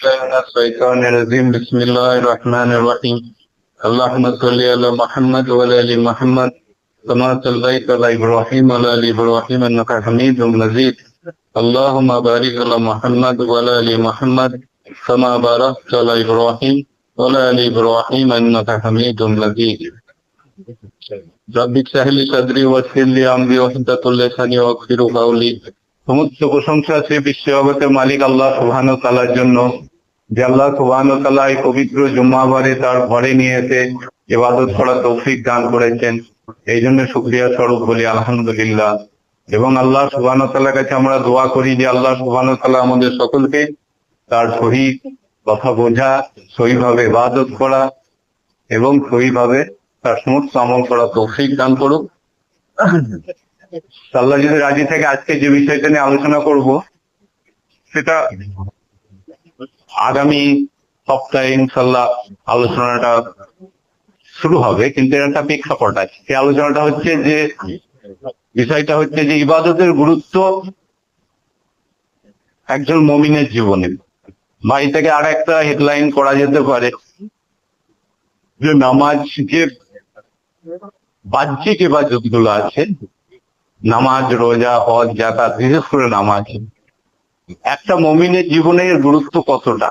بالله من الشيطان الرجيم بسم الله الرحمن الرحيم اللهم صل على محمد وعلى ال محمد كما صليت على ابراهيم وعلى ال ابراهيم انك حميد مجيد اللهم بارك على محمد وعلى ال محمد كما باركت على ابراهيم وعلى ال ابراهيم انك حميد مجيد رب اشرح لي صدري ويسر لي امري واحلل لساني واغفر قولي। সমস্ত প্রশংসা সে বিশ্ব জগতের মালিক আল্লাহ সুবহানাহু ওয়া তাআলার জন্য, যে আল্লাহ সুবহানাহু ওয়া তাআলা এই পবিত্র জুম্মাবারে তার ঘরে নিয়ে এসে ইবাদত করার তৌফিক দান করেছেন। এই জন্য শুকরিয়া স্বরূপ বলি আলহামদুলিল্লাহ। এবং আল্লাহ সুবহানাহু ওয়া তাআলার কাছে আমরা দোয়া করি যে আল্লাহ সুবহানাহু ওয়া তাআলা আমাদের সকলকে তার সহি কথা বোঝা, সহিভাবে ইবাদত করা এবং সহিভাবে তার সমস্ত আমল করা তৌফিক দান করুক। আল্লাহ যদি রাজি থেকে আজকে যে বিষয়টা নিয়ে আলোচনা করব সেটা আগামী সপ্তাহে ইনশাল্লাহ আলোচনাটা শুরু হবে, কিন্তু এর একটা প্রেক্ষাপট আছে। সেই আলোচনাটা হচ্ছে যে বিষয়টা হচ্ছে যে ইবাদতের গুরুত্ব একজন মুমিনের জীবনে। বা এটাকে আর একটা হেডলাইন করা যেতে পারে যে নামাজ, যে বাহ্যিক ইবাদত গুলো আছে, নামাজ, রোজা, হজ, যাকাত, বিশেষ করে নামাজ, একটা মুমিনের জীবনের গুরুত্ব কতটা,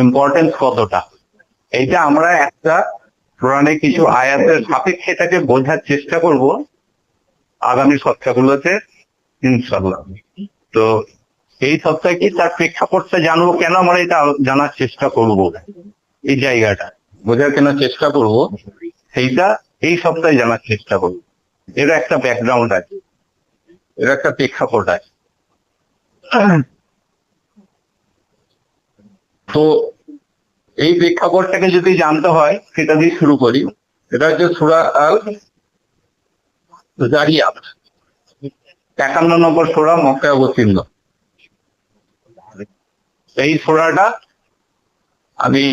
ইম্পর্টেন্স কতটা, এইটা আমরা একটা কোরআনে কিছু আয়াতের সাপেক্ষে এটাকে বোঝার চেষ্টা করব আগামী সপ্তাহগুলোতে ইনশাল্লাহ। তো এই সপ্তাহে কি তার প্রেক্ষাপটটা জানবো, কেন আমরা এটা জানার চেষ্টা করব, এই জায়গাটা বোঝার কেন চেষ্টা করব, সেইটা এই সপ্তাহে জানার চেষ্টা করব। এর একটা ব্যাকগ্রাউন্ড আছে, এর একটা প্রেক্ষাপট আছে। তো এই প্রেক্ষাপটটাকে যদি জানতে হয় সেটা দিয়ে শুরু করি। এটা হচ্ছে সূরা আল যারিয়াত, 51 নম্বর সূরা, মক্কায় অবতীর্ণ। এই সূরাটা আমি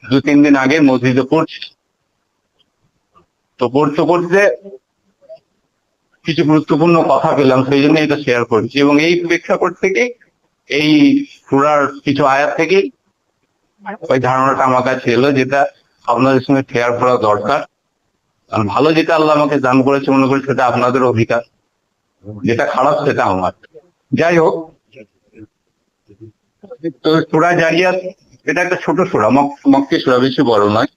2-3 দিন আগে মসজিদে পড়ছি। তো পড়তে পড়তে কিছু গুরুত্বপূর্ণ কথা পেলাম, সেই জন্য এটা শেয়ার করছি। এবং এই প্রেক্ষাপট থেকে, এই সূরার কিছু আয়াত থেকে ওই ধারণাটা আমার কাছে এলো, যেটা আপনাদের সঙ্গে শেয়ার করা দরকার। কারণ ভালো যেটা আল্লাহ আমাকে দান করেছে মনে করি সেটা আপনাদের অধিকার, যেটা খারাপ সেটা আমার। যাই হোক, তো সূরা যারিয়াত এটা একটা ছোট সূরা, মক্কি সূরা, বেশি বড় নয়।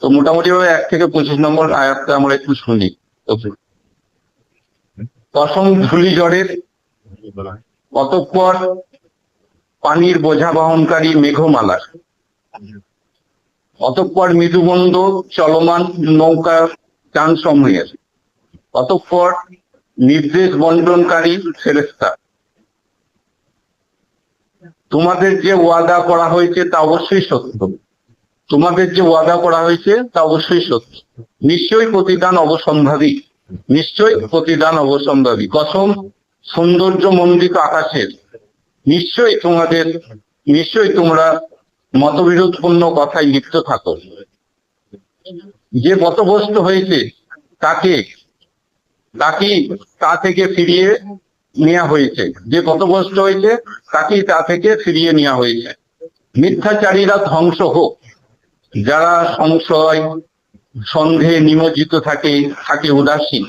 তো মোটামুটি ভাবে 1 থেকে 25 নম্বর আয়াতটা আমরা একটু শুনি। প্রথম ধূলি ঝড়ের, অতঃপর পানির বোঝা বহনকারী মেঘমালার, অতঃপর মৃদুমন্দ চলমান নৌকা যান সমূহের, অতঃপর নির্দেশ বন্টনকারী ফেরেশতা। তোমাদের যে ওয়াদা করা হয়েছে তা অবশ্যই সত্য, তোমাদের যে ওয়াদা করা হয়েছে তা অবশ্যই সত্য। নিশ্চয়ই প্রতিদান অবসম্ভাবী, নিশ্চয়ই প্রতিদান অবসম্ভাবী। কসম সৌন্দর্য মণ্ডিত আকাশের, নিশ্চয়ই তোমরা মতবিরোধপূর্ণ কথায় লিপ্ত থাকো। যে পথভ্রষ্ট হয়েছে তাকে তা থেকে ফিরিয়ে নেওয়া হয়েছে, যে পথভ্রষ্ট হয়েছে তাকেই তা থেকে ফিরিয়ে নেওয়া হয়েছে। মিথ্যাচারীরা ধ্বংস হোক, যারা সংশয় সন্দেহে নিমজ্জিত থাকে উদাসীন,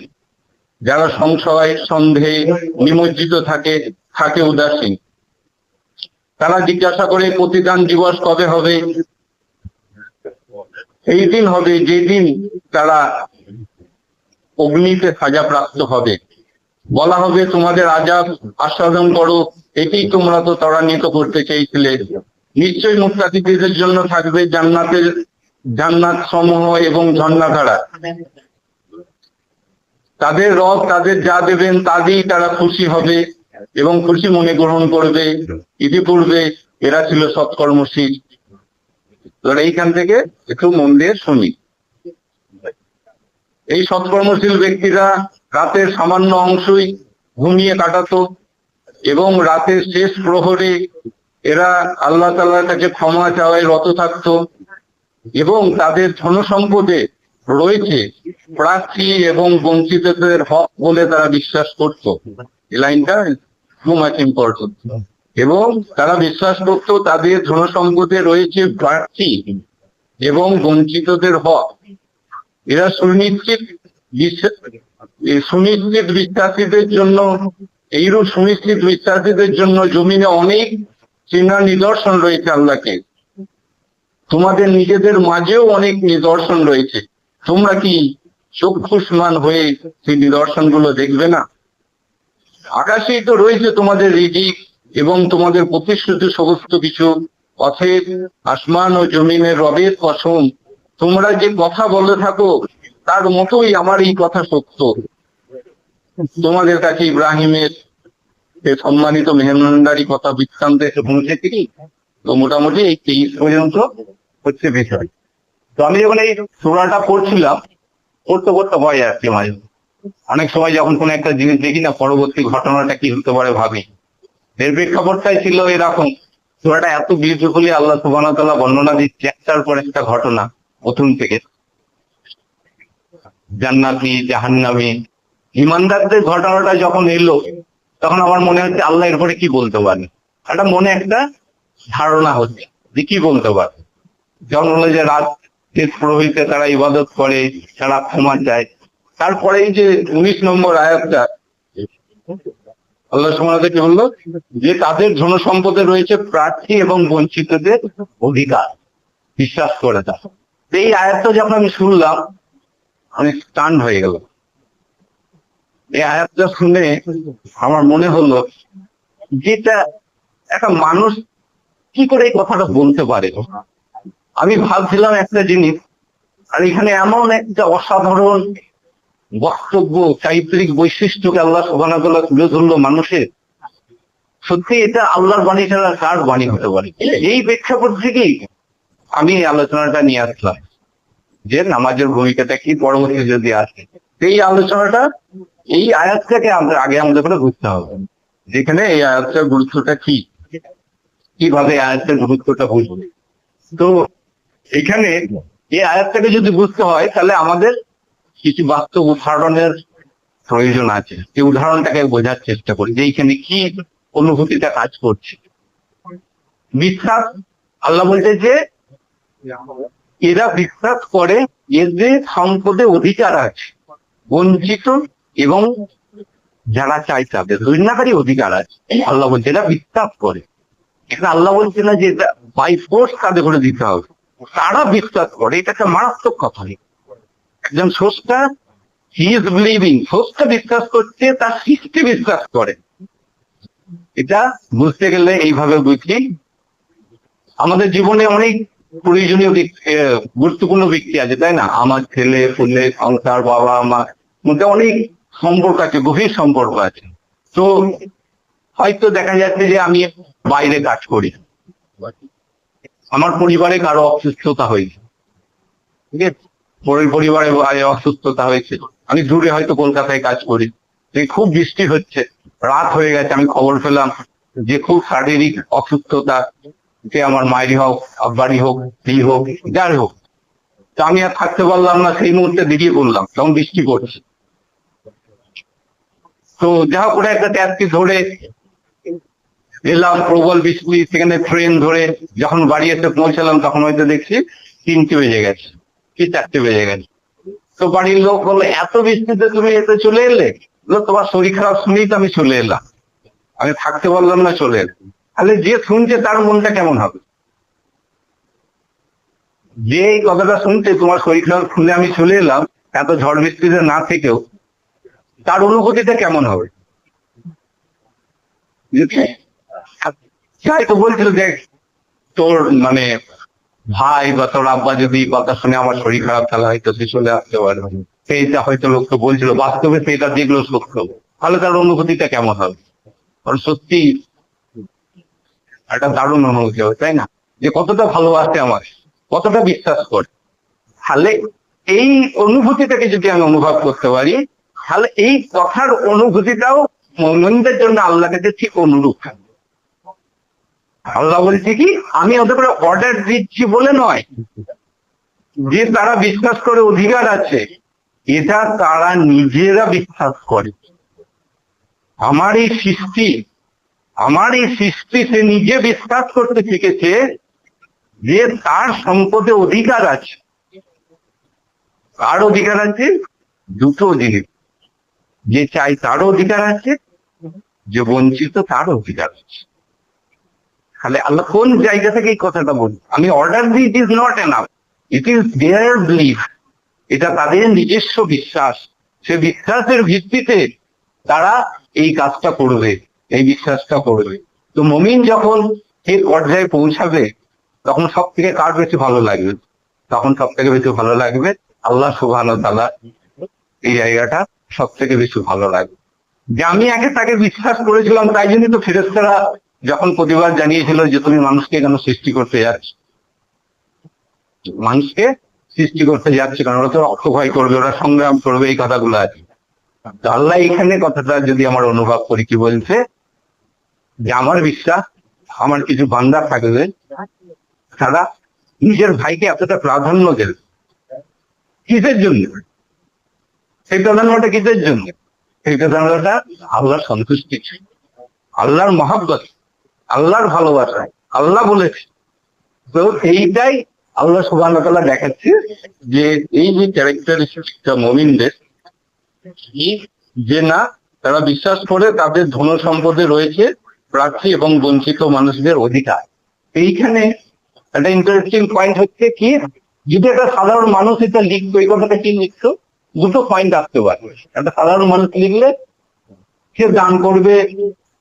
যারা সংশয় সন্দেহে নিমজ্জিত থাকে উদাসীন। তারা জিজ্ঞাসা করে প্রতিদান দিবস কবে হবে। এই দিন হবে যেদিন তারা অগ্নিতে সাজাপ্রাপ্ত হবে। বলা হবে তোমাদের আযাব আস্বাদন করো, এটাই তোমরা তো ত্বরান্বিত করতে চেয়েছিলে। নিশ্চয়ই মুত্তাকিদের জন্য থাকবে জান্নাত সমূহ এবং ঝর্ণাধারা। তাদের রব তাদের যা দেবেন তা দিয়েই তারা খুশি হবে এবং খুশি মনে গ্রহণ করবে। ইতিপূর্বে এরা ছিল সৎকর্মশীল। তোরা এইখান থেকে একটু মন দিয়ে শুনি। এই সৎকর্মশীল ব্যক্তিরা রাতের সামান্য অংশই ঘুমিয়ে কাটাতো এবং রাতের শেষ প্রহরে এরা আল্লাহ তাআলার কাছে ক্ষমা চাওয়ায় রত থাকতো এবং তাদের ধনসম্পদে রয়েছে প্রার্থী এবং বঞ্চিতদের হক বলে তারা বিশ্বাস করত। এই লাইনটা খুব ইম্পর্টেন্ট। এবং তারা বিশ্বাস করত তাদের ধন সম্পদে রয়েছে প্রার্থী এবং বঞ্চিতদের হক। এরা সুনিশ্চিত বিশ্বাসীদের জন্য, এইরূপ সুনিশ্চিত বিশ্বাসীদের জন্য জমিনে অনেক চিহ্ন নিদর্শন রয়েছে আল্লাহকে। তোমাদের নিজেদের মাঝেও অনেক নিদর্শন রয়েছে, তোমরা কি চক্ষুষ্মান হয়ে সেই নিদর্শন গুলো দেখবে না? আকাশেই তো রয়েছে তোমাদের রিজিক এবং তোমাদের প্রতিশ্রুতি সমস্ত কিছু। অতএব আসমান ও জমিনের রবের কসম, তোমরা যে কথা বলে থাকো তার মতোই আমার এই কথা সত্য। তোমাদের কাছে ইব্রাহিমের সম্মানিত মেহমানদারি কথা বৃত্তান্ত এসে পৌঁছেছে কি? তো মোটামুটি এই 23 পর্যন্ত হচ্ছে বিষয়। তো আমি যখন এই সূরাটা পড়ছিলাম, পড়তে পড়তে ভয় আসছে মাঝে। অনেক সময় যখন কোনো একটা জিনিস দেখি না, পরবর্তী ঘটনাটা কি হতে পারে ভাবি। এর প্রেক্ষাপটটাই ছিল এরকম। সূরাটা এত বিউটিফুলি আল্লাহ সুবহানাহু ওয়া তাআলা বর্ণনা দিচ্ছে একটার পর একটা ঘটনা প্রথম থেকে। জান্নাতি, জাহান্নামী, ঈমানদারদের ঘটনাটা যখন এলো তখন আমার মনে হচ্ছে আল্লাহ এরপরে কি বলতে পারে। একটা মনে একটা ধারণা হচ্ছে যে কি বলতে পারে। যেমন হলো যে রাতের প্রহরীতে তারা ইবাদত করে, তারা ক্ষমা চায়। তারপরে এই যে 19 নম্বর আয়াতটা আল্লাহ সুবহানাহু ওয়া তাআলা কি বললো, যে তাদের ধন সম্পদে রয়েছে প্রার্থী এবং বঞ্চিতদের অধিকার, বিশ্বাস করে তা। এই আয়াতটা যখন আমি শুনলাম অনেক টান হয়ে গেল। এই আয়াতটা শুনে আমার মনে হলো যেটা একটা মানুষ কি করে এই কথাটা বলতে পারে। আমি ভাবছিলাম একটা জিনিস, আর এখানে এমন একটা অসাধারণ বক্তব্য, চারিত্রিক বৈশিষ্ট্যকে আল্লাহ সুবহানাহু ওয়া তাআলা তুলে ধরলো মানুষের। সত্যি এটা আল্লাহর বাণী ছাড়া কার বাণী হতে পারে? এই প্রেক্ষাপট থেকেই আমি এই আলোচনাটা নিয়ে আসলাম যে নামাজের ভূমিকাটা কি পরবর্তী যদি আসে। এই আলোচনাটা এই আয়াতটাকে আগে আমাদের করে বুঝতে হবে, যেখানে এই আয়াতটার গুরুত্বটা কি, কিভাবে আয়াতের গুরুত্বটা বুঝবে। তো এখানে এই আয়াতটাকে যদি বুঝতে হয় তাহলে আমাদের কিছু বাস্তব উদাহরণের প্রয়োজন আছে। এই উদাহরণটাকে বোঝার চেষ্টা করি যে এইখানে কি অনুভূতিটা কাজ করছে। বিশ্বাস, আল্লাহ বলছে যে এরা বিশ্বাস করে এদের সম্পদে অধিকার আছে, বঞ্চিত এবং যারা চাই তাদের দুর্নাকারী অধিকার আছে। আল্লাহ বলছে এরা বিশ্বাস করে। এখানে আল্লাহ বলছে না যে এটা বাই ফোর্স তাদের করে দিতে হবে, তারা বিশ্বাস করে। এটা একটা মারাত্মক কথা। একজন স্রষ্টা, হি ইজ বিলিভিং, স্রষ্টা বিশ্বাস করছে, তার সৃষ্টি বিশ্বাস করে। এটা বুঝতে গেলে এইভাবে বুঝি। আমাদের জীবনে অনেক প্রয়োজনীয় গুরুত্বপূর্ণ ব্যক্তি আছে, তাই না? আমার ছেলে পুলে, সংসার, বাবা মা মধ্যে অনেক সম্পর্ক আছে, গভীর সম্পর্ক আছে। তো হয়তো দেখা যাচ্ছে যে আমি বাইরে কাজ করি, আমার পরিবারে কারো অসুস্থতা হয়েছে, ঠিক আছে, পরিবারে অসুস্থতা হয়েছে, আমি দূরে হয়তো কলকাতায় কাজ করি, খুব বৃষ্টি হচ্ছে, রাত হয়ে গেছে, আমি খবর পেলাম যে খুব শারীরিক অসুস্থতা, যে আমার মায়েরই হোক, আব্বারই হোক, স্ত্রী হোক, যার হোক। তো আমি আর থাকতে পারলাম না, সেই মুহূর্তে বেরিয়ে পড়লাম, তখন বৃষ্টি পড়ছে। তো যা করে একটা ট্যাক্সি ধরে এলাম, প্রবল বৃষ্টি, সেখানে ট্রেন ধরে যখন বাড়ি এসে পৌঁছালাম তখন হয়তো দেখছি 3টে বেজে গেছে কি 4টে বেজে গেছে। তো বাড়ির লোক বললো এত বৃষ্টিতে তুমি এতে চলে এলে? তোমার শরীর খারাপ শুনেই তো আমি চলে এলাম, আমি থাকতে পারলাম না, চলে এলাম। তাহলে যে শুনছে তার মনটা কেমন হবে? যে এই কথাটা শুনছে, তোমার শরীর খারাপ শুনে আমি চলে এলাম, এত ঝড় বৃষ্টিতে না থেকেও, তার অনুভূতিটা কেমন হবে? তো বলছিল যে তোর মানে ভাই বা তোর আব্বা যদি কথা শুনে আমার শরীর খারাপ, তাহলে হয়তো সে চলে আসতে পারবে। সেইটা হয়তো লোককে বলছিল, বাস্তবে সেটা দেখলো সত্য, তাহলে তার অনুভূতিটা কেমন হবে? কারণ সত্যি একটা দারুণ অনুভূতি হবে, তাই না? যে কতটা ভালোবাসে আমার, কতটা বিশ্বাস করে। তাহলে এই অনুভূতিটাকে যদি আমি অনুভব করতে পারি, তাহলে এই কথার অনুভূতিটাও মুমিনদের জন্য আল্লাহর কাছে ঠিক অনুরূপ। আল্লাহ বলছে কি, আমি ওদের করে অর্ডার দিচ্ছি বলে নয়, যে তারা বিশ্বাস করে অধিকার আছে, এটা তারা নিজেরা বিশ্বাস করে। আমার এই সৃষ্টি, আমার এই সৃষ্টি সে নিজে বিশ্বাস করতে শিখেছে যে তার সম্পদে অধিকার আছে। কার অধিকার আছে? দুটো জিনিস, যে চাই তারও অধিকার আছে, যে বঞ্চিত তারও অধিকার আছে। তাহলে আল্লাহ কোন জায়গা থেকে এই কথাটা বলি? আমি অর্ডার দিই, it is not enough, it is their belief. এটা তাদের নিজস্ব বিশ্বাস, সে বিশ্বাসের ভিত্তিতে তারা এই কাজটা করবে, এই বিশ্বাসটা করবে। তো মুমিন যখন এই পর্যায়ে পৌঁছাবে তখন সব থেকে কার বেশি ভালো লাগবে? তখন সব থেকে বেশি ভালো লাগবে আল্লাহ সুবহানাহু ওয়া তাআলা। এই জায়গাটা সব থেকে বেশি ভালো লাগবে যে আমি আগে তাকে বিশ্বাস করেছিলাম, তাই জন্যই তো ফেরেশতারা যখন প্রতিবাদ জানিয়েছিল যে তুমি মানুষকে কেন সৃষ্টি করতে যাচ্ছ, মানুষকে সৃষ্টি করতে যাচ্ছে কারণ ওরা তো রক্ত ভয় করবে, ওরা সংগ্রাম করবে, এই কথাগুলো আছে। তো আল্লাহ এখানে কথাটা যদি আমার অনুভব করি, কি বলছে যে আমার বিশ্বাস আমার কিছু বান্দা থাকবে তারা নিজের ভাইকে এতটা প্রাধান্য দেবে। কিসের জন্য সেই প্রাধান্যটা? কিসের জন্য সেই প্রাধান্যটা? আল্লাহর সন্তুষ্টি, আল্লাহর মহব্বত, আল্লাহর ভালোবাসা। আল্লাহ বলেছে, তো এইটাই আল্লাহ সুবহানাহু ওয়া তাআলা দেখাচ্ছে যে এই যে ক্যারেক্টারিস্টিকটা মুমিনদের, যে না তারা বিশ্বাস করে তাদের ধন সম্পদে রয়েছে প্রার্থী এবং বঞ্চিত মানুষদের অধিকার। এইখানে একটা ইন্টারেস্টিং পয়েন্ট হচ্ছে কি, যদি একটা সাধারণ মানুষ এটা লিখতো, এই কথাটা কি লিখতো, দুটো পয়েন্ট আসতে পারে। একটা সাধারণ মানুষ লিখলে সে দান করবে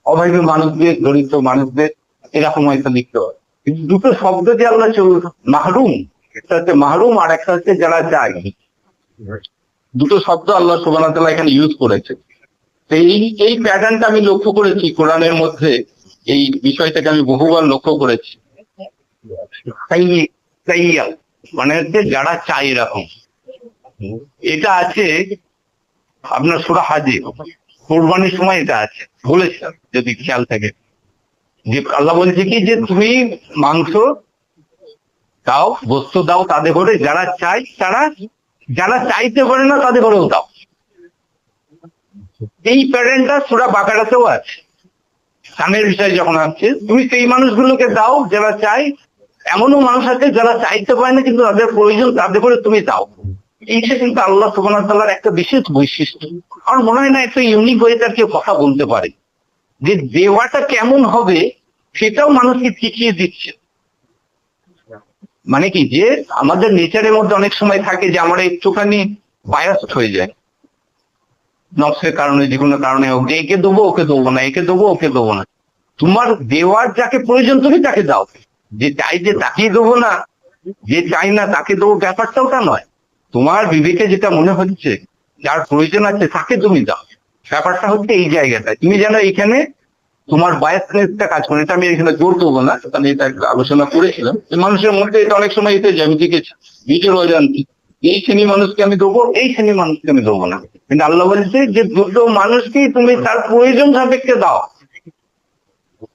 অভাবী মানুষদের, দরিদ্র মানুষদের, এরকম হয়তো লিখতে পারে। কিন্তু দুটো শব্দ যে আল্লাহ মাহরুম, একটা হচ্ছে মাহরুম আর একটা হচ্ছে যারা চায়, দুটো শব্দ আল্লাহ সুবহানাহু ওয়া তাআলা এখানে ইউজ করেছে। তো এই প্যাটার্নটা আমি লক্ষ্য করেছি কোরআনের মধ্যে, এই বিষয়টাকে আমি বহুবার লক্ষ্য করেছি। মানে হচ্ছে যারা চাই, এরকম এটা আছে আপনার সূরা হাজে, কোরবানির সময় এটা আছে, বলেছিলাম যদি খেয়াল থাকে, যে আল্লাহ বলছে কি যে তুমি মাংস দাও, বস্তু দাও তাদের করে, যারা চাই তারা, যারা চাইতে পারে না তাদের করেও দাও। এই প্যাটার্নটা সূরা বাকারাতেও আছে। দানের বিষয় যখন আসছে, তুমি সেই মানুষগুলোকে দাও যারা চাই। এমনও মানুষ আছে যারা চাইতে পারে না কিন্তু তাদের প্রয়োজন, তাদের করে তুমি দাও। এইটা কিন্তু আল্লাহ সুবহানাহু ওয়া তাআলার একটা বিশেষ বৈশিষ্ট্য। আমার মনে হয় না একটা ইউনিক ওয়ে তার কেউ কথা বলতে পারে, যে দেওয়াটা কেমন হবে সেটাও মানুষকে শিখিয়ে দিচ্ছে। মানে কি, যে আমাদের নেচারের মধ্যে অনেক সময় থাকে যে আমরা একটুখানি বায়াসড হয়ে যায়, নকশের কারণে, যে কোনো কারণে হোক, যে একে দেবো ওকে দেবো না, একে দেবো ওকে দেবো না। তোমার দেওয়ার যাকে প্রয়োজন তুমি তাকে দাও, যে চাই যে তাকেই দেবো না, যে চাই না তাকে দেবো, ব্যাপারটা ওটা নয়। তোমার বিবেকে যেটা মনে হচ্ছে যার প্রয়োজন আছে তাকে তুমি দাও। ব্যাপারটা হচ্ছে এই জায়গাটা, তুমি যেন এখানে তোমার বায়াসনেসটা কাজ করে। এটা আমি এখানে জোর দেবো না, আমি এটা আলোচনা করেছিলাম যে মানুষের মধ্যে এটা অনেক সময় এতে যে আমি দেখেছি নিজের অজান্তি, এই শ্রেণী মানুষকে আমি দেবো, এই শ্রেণী মানুষকে আমি দেবো না। কিন্তু আল্লাহ বলছে যে দুটো মানুষকেই তুমি তার প্রয়োজন সাপেক্ষে দাও।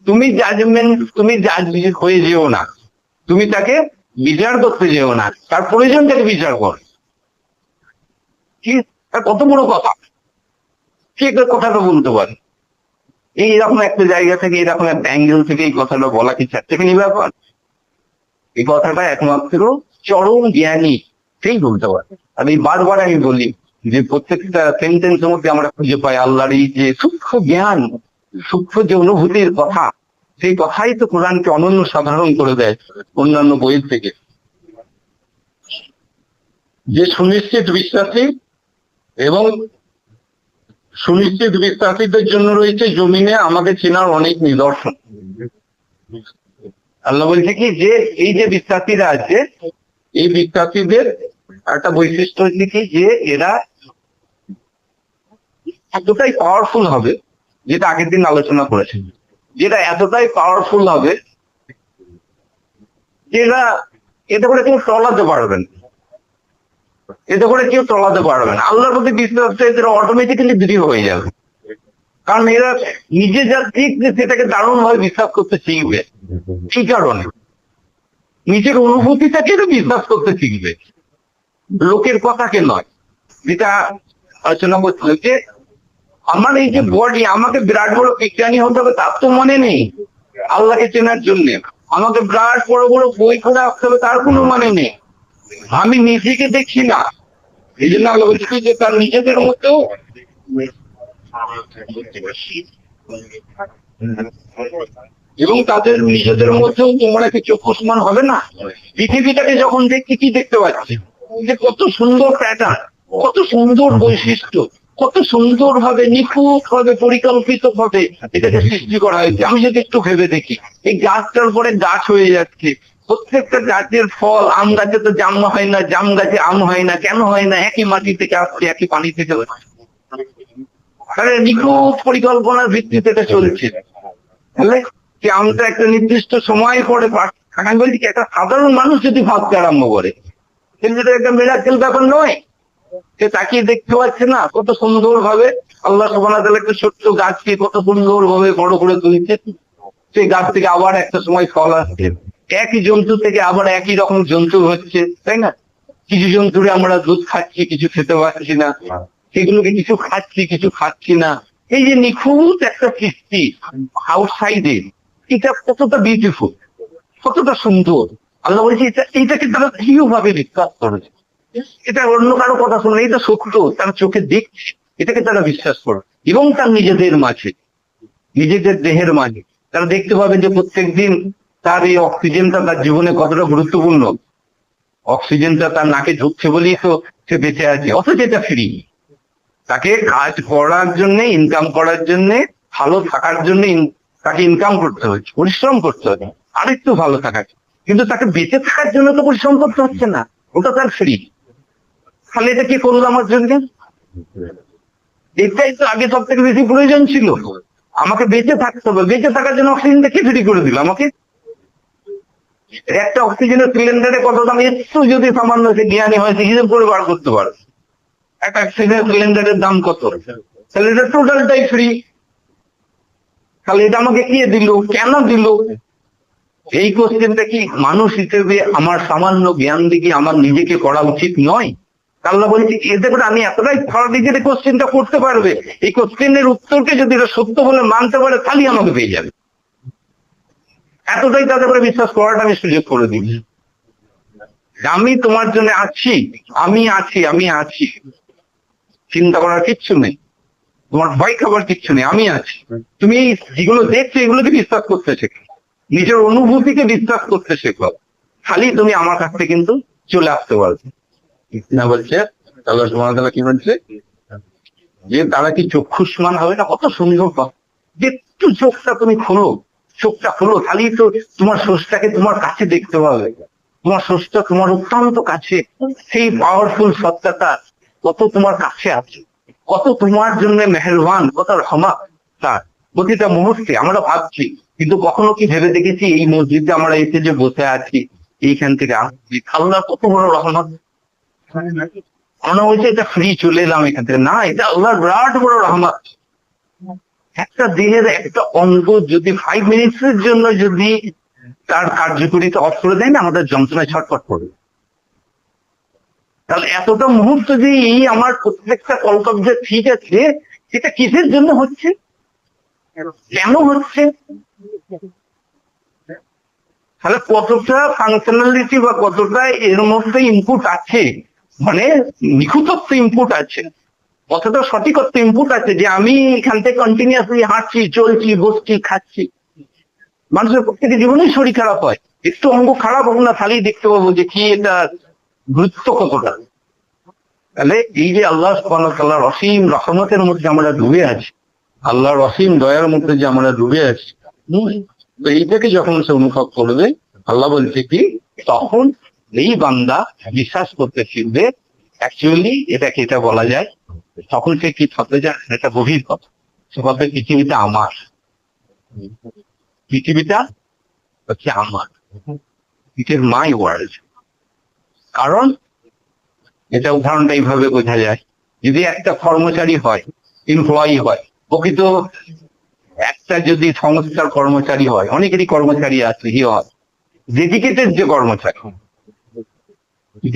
তুমি জাজমেন্ট, তুমি জাজ হয়ে যেও না, তুমি তাকে বিচার করতে যেও না, তার প্রয়োজনটাকে বিচার কর। কি কত বড় কথা, সে কথাটা বলতে পারে এইরকম একটা জায়গা থেকে, এরকম একটা অ্যাঙ্গেল থেকে এই কথাটা বলা কি চারটেখানি ব্যাপার? এই কথাটা একমাত্র চরম জ্ঞানী সেই বলতে পারে। আর এই বারবার আমি বলি যে প্রত্যেকটা সেন্টেন্সের মধ্যে আমরা খুঁজে পাই আল্লাহর এই যে সূক্ষ্ম জ্ঞান, সূক্ষ্ম যে অনুভূতির কথা, সেই কথাই তো কোরআনকে অনন্য সাধারণ করে দেয় অন্যান্য বইয়ের থেকে। যে সুনিশ্চিত বিশ্বাসী এবং সুনিশ্চিত বিশ্বাসীদের জন্য রয়েছে জমিনে আমাকে চেনার অনেক নিদর্শন। আল্লাহ বলছে কি যে এই যে বিশ্বাসীরা আছে, এই বিশ্বাসীদের একটা বৈশিষ্ট্য হচ্ছে কি যে এরা এতটাই পাওয়ারফুল হবে, যেটা আগের দিন আলোচনা করেছে, যেটা এতটাই পাওয়ারফুল হবে যেটা এতে করে কেউ টলাতে পারবেন, এতে করে কেউ টলাতে পারবে না। আল্লাহর প্রতি বিশ্বাসটা এদের অটোমেটিক্যালি দৃঢ় হয়ে যাবে, কারণ এরা নিজে যা শিখবে সেটাকে দারুণ ভাবে বিশ্বাস করতে শিখবে। এই কারণে নিজের অনুভূতিটাকে বিশ্বাস করতে শিখবে, লোকের কথাকে নয়। যেটা আলোচনা করছিল যে আমার এই যে বডি, আমাকে বিরাট বড় বিজ্ঞানী হতে হবে তার তো মনে নেই আল্লাহকে চেনার জন্য। আমাকে বিরাট বড় বড় বই পড়ে আসতে হবে তার কোনো মানে নেই। আমি নিজেকে দেখি না, এই জন্য আল্লাহ বলছি যে তার নিজেদের মধ্যেও এবং তাদের নিজেদের মধ্যেও তোমার একটা চক্ষুষ্মান হবে না। পৃথিবীটাকে যখন দেখছি কি দেখতে পাচ্ছি যে কত সুন্দর প্যাটার্ন, কত সুন্দর বৈশিষ্ট্য, কত সুন্দর ভাবে নিখুঁত ভাবে পরিকল্পিত ভাবে এটাকে সৃষ্টি করা হয়েছে। আমি যদি একটু ভেবে দেখি, এই গাছটার পরে গাছ হয়ে যাচ্ছে, প্রত্যেকটা গাছের ফল, আম গাছে তো জাম হয় না, জাম গাছে আম হয় না, কেন হয় না? একই মাটি থেকে আসছে, একই পানি থেকে হচ্ছে। তাহলে নিখুঁত পরিকল্পনার ভিত্তিতে এটা চলছে। তাহলে যে আমটা একটা নির্দিষ্ট সময় পরে আমি বলছি কি, একটা সাধারণ মানুষ যদি ভাবতে আরম্ভ করে, কিন্তু এটা একটা মিরাকেল ব্যাপার নয়। সে তাকিয়ে দেখতে পাচ্ছে না কত সুন্দর ভাবে আল্লাহ সুবহানাহু ওয়া তাআলা একটা ছোট্ট গাছকে কত সুন্দর ভাবে বড় করে তুলছে। সেই গাছ থেকে আবার একটা সময় ফল আসছে, একই জন্তু থেকে আবার একই রকম জন্তু হচ্ছে, তাই না? কিছু জন্তুরে আমরা দুধ খাচ্ছি, কিছু খেতে পারছি না, সেগুলোকে কিছু খাচ্ছি, কিছু খাচ্ছি না। এই যে নিখুঁত একটা সৃষ্টি আউটসাইডে, এটা কতটা বিউটিফুল, কতটা সুন্দর। আল্লাহ বলছে এইটাকে তারা দৃঢ়ভাবে বিশ্বাস করেছে। এটা অন্য কারো কথা শুনে, এটা সত্য, তারা চোখে দেখছে, এটাকে তারা বিশ্বাস করে। এবং তার নিজেদের মাঝে, নিজেদের দেহের মাঝে তারা দেখতে পাবে যে প্রত্যেকদিন তার এই অক্সিজেনটা তার জীবনে কতটা গুরুত্বপূর্ণ। অক্সিজেনটা তার নাকে ঢুকছে বলেই তো সে বেঁচে আছে, অথচ এটা ফ্রি। তাকে কাজ করার জন্য, ইনকাম করার জন্য, ভালো থাকার জন্য তাকে ইনকাম করতে হচ্ছে, পরিশ্রম করতে হচ্ছে আর একটু ভালো থাকার। কিন্তু তাকে বেঁচে থাকার জন্য তো পরিশ্রম করতে হচ্ছে না, ওটা তার ফ্রি। তাহলে এটা কি করলো আমার জন্য? এটাই তো আগে সব থেকে বেশি প্রয়োজন ছিল। আমাকে বেঁচে থাকতে হবে, বেঁচে থাকার জন্য অক্সিজেনটা কে ফ্রি করে দিল আমাকে? একটা অক্সিজেনের সিলিন্ডারে কত দাম, একটু যদি সামান্য সে জ্ঞানী হয়, সে হিসেব করে বার করতে পারে একটা অক্সিজেন সিলিন্ডারের দাম কত। তাহলে এটা টোটালটাই ফ্রি। তাহলে এটা আমাকে কে দিল, কেন দিল? এই কোশ্চেনটা কি মানুষ হিসেবে আমার সামান্য জ্ঞান দিকে আমার নিজেকে করা উচিত নয়? আল্লাহ বলছি এতে করে আমি এতটাই নিজের কোশ্চেনটা করতে পারবে, এই কোশ্চেনের উত্তরকে যদি এটা সত্য বলে মানতে পারে, তাহলেই আমাকে পেয়ে যাবে। এতটাই তাদের উপরে বিশ্বাস করাটা আমি সুযোগ করে দিই। আমি তোমার জন্য আছি, আমি আছি, আমি আছি, চিন্তা করার কিচ্ছু নেই, তোমার ভয় খাবার কিচ্ছু নেই, আমি আছি। তুমি যেগুলো দেখছো এগুলোকে বিশ্বাস করতে শেখো, নিজের অনুভূতিকে বিশ্বাস করতে শেখো, খালি তুমি আমার কাছ থেকে কিন্তু চলে আসতে পারবে। না বলছে আল্লাহ সুবহানাহু ওয়া তাআলা কি বলছে যে তারা কি চক্ষুষ্মান হবে না? কত সুন্দর কথা, যে একটু চোখটা তুমি খোলো, চোখটা খোলো, খালি তো তোমার সোর্সটাকে তোমার কাছে দেখতে পাবে। তোমার সোর্সটা তোমার অত্যন্ত কাছে, সেই পাওয়ারফুল সত্তাটা কত তোমার কাছে আছে, কত তোমার জন্য মেহেরবান, কত রহমত তার প্রতিটা মুহূর্তে। আমরা ভাবছি, কিন্তু কখনো কি ভেবে দেখেছি এই মসজিদে আমরা এসে যে বসে আছি, এইখান থেকে আসছি, আল্লাহ কত বড় রহমত। মনে হয়েছে এটা ফ্রি, চলে এলাম এখান থেকে, না, এটা আল্লাহর বিরাট বড় রহমত। একটা দেহের একটা অঙ্গ যদি 5 মিনিটের জন্য যদি তার কার্যকরিতা অফ করে দেয় না, আমাদের যন্ত্রণায় ছটফট করবে। তাহলে এতটা মুহূর্ত যে এই আমার প্রত্যেকটা কলকব্জে ঠিক আছে, এটা কিসের জন্য হচ্ছে, কেন হচ্ছে? তাহলে কতটা ফাংশনালিটি বা কতটা এর মধ্যে ইনপুট আছে, মানে নিখুঁতত্ব ইনপুট আছে, কতটা সঠিকত্ব ইনপুট আছে, যে আমি এখান থেকে কন্টিনিউয়াসলি হাঁটছি, চলছি, বসছি, খাচ্ছি। মানুষের প্রত্যেকের জীবনেই শরীর খারাপ হয়, একটু অঙ্গ খারাপ হোক না, তাহলেই দেখতে পাবো যে কি এটা গুরুত্ব কতটা। তাহলে এই যে আল্লাহ সুবহানাহু ওয়া তাআলার অসীম রহমতের মধ্যে আমরা ডুবে আছি, আল্লাহর অসীম দয়ার মধ্যে যে আমরা ডুবে আছি, তো এইটাকে যখন সে অনুভব করবে, আল্লাহ বলছে কি, তখন এই বান্দা বিশ্বাস করতে শিখবে। অ্যাকচুয়ালি এটাকে এটা বলা যায়, তখন সে কি ভাবতে যায়, এটা গভীর কথা। সে ভাববে পৃথিবীটা আমার, পৃথিবীটা হচ্ছে আমার, ইট ইজ মাই ওয়ার্ল্ড। কারণ এটা উদাহরণটা এইভাবে বোঝা যায়, যদি একটা কর্মচারী হয়, এমপ্লয়ি হয়, প্রকৃত একটা যদি সংস্থার কর্মচারী হয়, অনেকেরই কর্মচারী আছে, হি হয় ডেডিকেটেড, যে কর্মচারী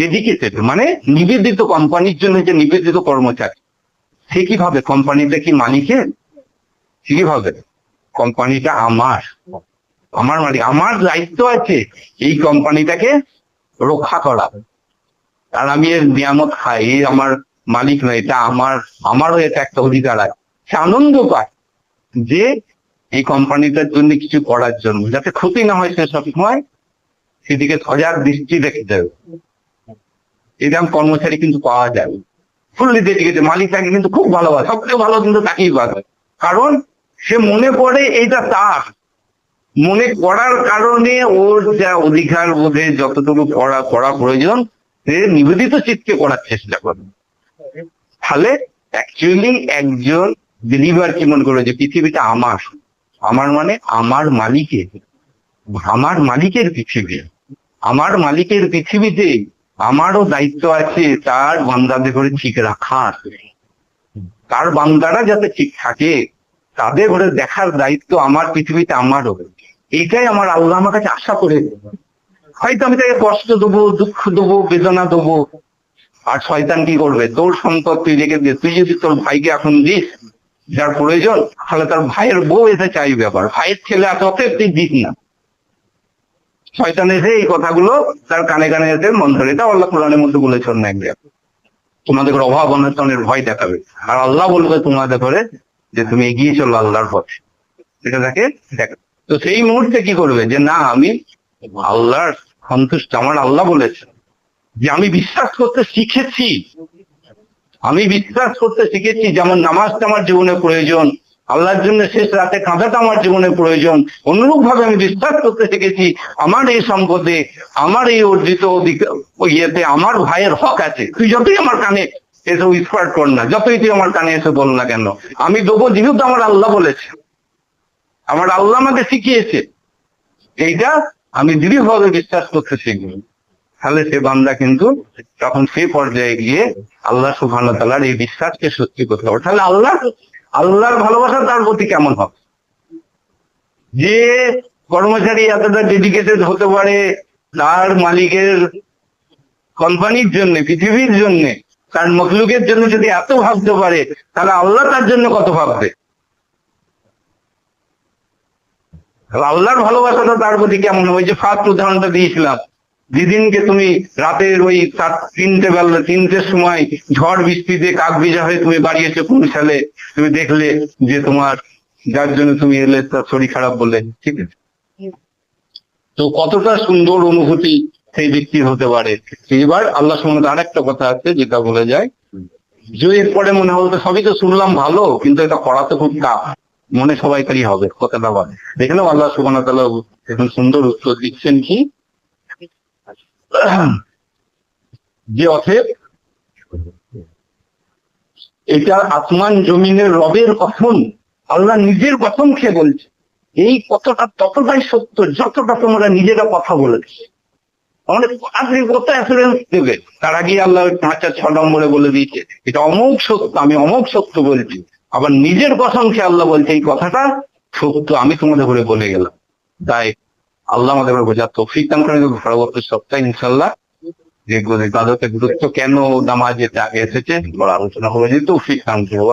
ডেডিকেটেড মানে নিবেদিত, কোম্পানির জন্য যে নিবেদিত কর্মচারী, সে কি ভাবে কোম্পানিটা কি মালিকের? সে কি ভাবে কোম্পানিটা আমার, আমার মালিক, আমার দায়িত্ব আছে এই কোম্পানিটাকে রক্ষা করা। আর আমি এর নিয়ামত খাই, এই আমার মালিক নয়, এটা আমার, আমারও এটা একটা অধিকার আছে। সে আনন্দ পায় যে এই কোম্পানিটার জন্য কিছু করার জন্য, যাতে ক্ষতি না হয় সে সবসময় সেদিকে সজাগ দৃষ্টি রেখে দেবে। এরকম কর্মচারী কিন্তু পাওয়া যায়, ফুললি ডেডিকেটেড, মালিক তাকে কিন্তু খুব ভালোবাসে, সবচেয়ে ভালো কিন্তু তাকেই পাবে। কারণ সে মনে করে এইটা তার, মনে করার কারণে ওর যা অধিকার বোধে যতটুকু করা প্রয়োজন সে নিবেদিত চিত্তে করার চেষ্টা করে। তাহলে অ্যাকচুয়ালি একজন বিলিভার কি মনে করে যে পৃথিবীটা আমার, আমার মানে আমার মালিকের, আমার মালিকের পৃথিবী, আমার মালিকের পৃথিবীতে আমারও দায়িত্ব আছে তার বান্দাদের করে ঠিক রাখার, তার বান্দারা যাতে ঠিক থাকে তাদের ঘরে দেখার দায়িত্ব আমার পৃথিবীতে আমারও। এইটাই আমার আল্লাহ আমার কাছে আশা করে। হয়তো আমি তাকে কষ্ট দেবো, দুঃখ দেবো, বেদনা দেবো, আর শয়তান কি করবে, তোর সম্পদ তুই রেখে দিয়ে, তুই যদি তোর ভাইকে এখন দিস যার প্রয়োজন, তাহলে তার ভাইয়ের বউ এসে চাইবে, আবার ভাইয়ের ছেলে আছে, অতএব তুই দিস না। শয়তান এসে এই কথাগুলো তার কানে কানে এসে মন ধরে, এটা আল্লাহ কোরআনের মধ্যে বলেছেন না একবার, তোমাদের অভাব অনটনের ভয় দেখাবে, আর আল্লাহ বলবে তোমাদের করে যে তুমি এগিয়ে চলো আল্লাহর পথে, এটা তাকে দেখ। তো সেই মুহূর্তে কি করবে যে না আমি আল্লাহর সন্তুষ্ট, আমার আল্লাহ বলেছে যে আমি বিশ্বাস করতে শিখেছি, আমি বিশ্বাস করতে শিখেছি, যেমন নামাজটা আমার জীবনে প্রয়োজন, আল্লাহর জন্য শেষ রাতে কাঁদাটা আমার জীবনে প্রয়োজন, অনুরূপ ভাবে আমি বিশ্বাস করতে শিখেছি আমার এই সম্পদে, আমার এই অর্জিত ইয়েতে আমার ভাইয়ের হক আছে। তুই যতই আমার কানে এসে উইসপার কর না, যতই তুই আমার কানে এসে বল না কেন, আমি দেবো, যেহেতু আমার আল্লাহ বলেছে, আমার আল্লাহ আমাকে শিখিয়েছে, এইটা আমি দৃঢ়ভাবে বিশ্বাস করতে শিখবো। তাহলে সে বান্দা কিন্তু তখন সেই পর্যায়ে গিয়ে আল্লাহ সুবহানাহু ওয়া তাআলার এই বিশ্বাসকে সত্যি করতে হবে। তাহলে আল্লাহর ভালোবাসা তার প্রতি কেমন হবে? যে কর্মচারী এতটা ডেডিকেটেড হতে পারে তার মালিকের কোম্পানির জন্য, পৃথিবীর জন্য, তার মখলুকের জন্য যদি এত ভাবতে পারে, তাহলে আল্লাহ তার জন্য কত ভাববে? আল্লাহর ভালোবাসাটা তার প্রতি কেমন হবে? যে ফার্স্ট উদাহরণটা দিয়েছিলাম, যেদিনকে তুমি রাতের ওই 3টের সময় ঝড় বৃষ্টিতে কাক ভেজা হয়ে তুমি বাড়ি এসে পৌঁছালে, তুমি দেখলে যে তোমার যার জন্য তুমি এলে তার শরীর খারাপ বলে, ঠিক আছে, তো কতটা সুন্দর অনুভূতি সেই ব্যক্তির হতে পারে। এবার আল্লাহ সম্বন্ধে আরেকটা কথা আছে যেটা বলে যায়, যে এরপরে মনে হলো তো সবই তো শুনলাম ভালো, কিন্তু এটা করা তো খুব টাফ, মনে সবাইকারই হবে কথাটা বলে। দেখলাম আল্লাহ সুবহানাহু ওয়া তাআলা এখন সুন্দর উত্তর দিচ্ছেন কি, যে অতএব এটা আসমান জমিনের রবের কসম, আল্লাহ নিজের কসম খেয়ে বলছে, এই কথাটা ততটাই সত্য যতটা তোমরা নিজেরা কথা বলেছে। আমাদের আপনি কত অ্যাসুরেন্স দেবে, তার আগে আল্লাহ 5 আর 6 নম্বরে বলে দিয়েছে এটা অমোঘ সত্য, আমি অমোঘ সত্য বলছি। আবার নিজের কসম খেয়ে আল্লাহ বলছে এই কথাটা সত্য, আমি তোমাদের করে বলে গেলাম। তাই আল্লাহ আমাদের বোঝার তৌফিক দান করেন। পরবর্তী সপ্তাহে ইনশাল্লাহ দেখবো যে ইবাদতের গুরুত্ব কেন নামাজে আগে এসেছে বড় আলোচনা হবে, যে তৌফিক দান করবো।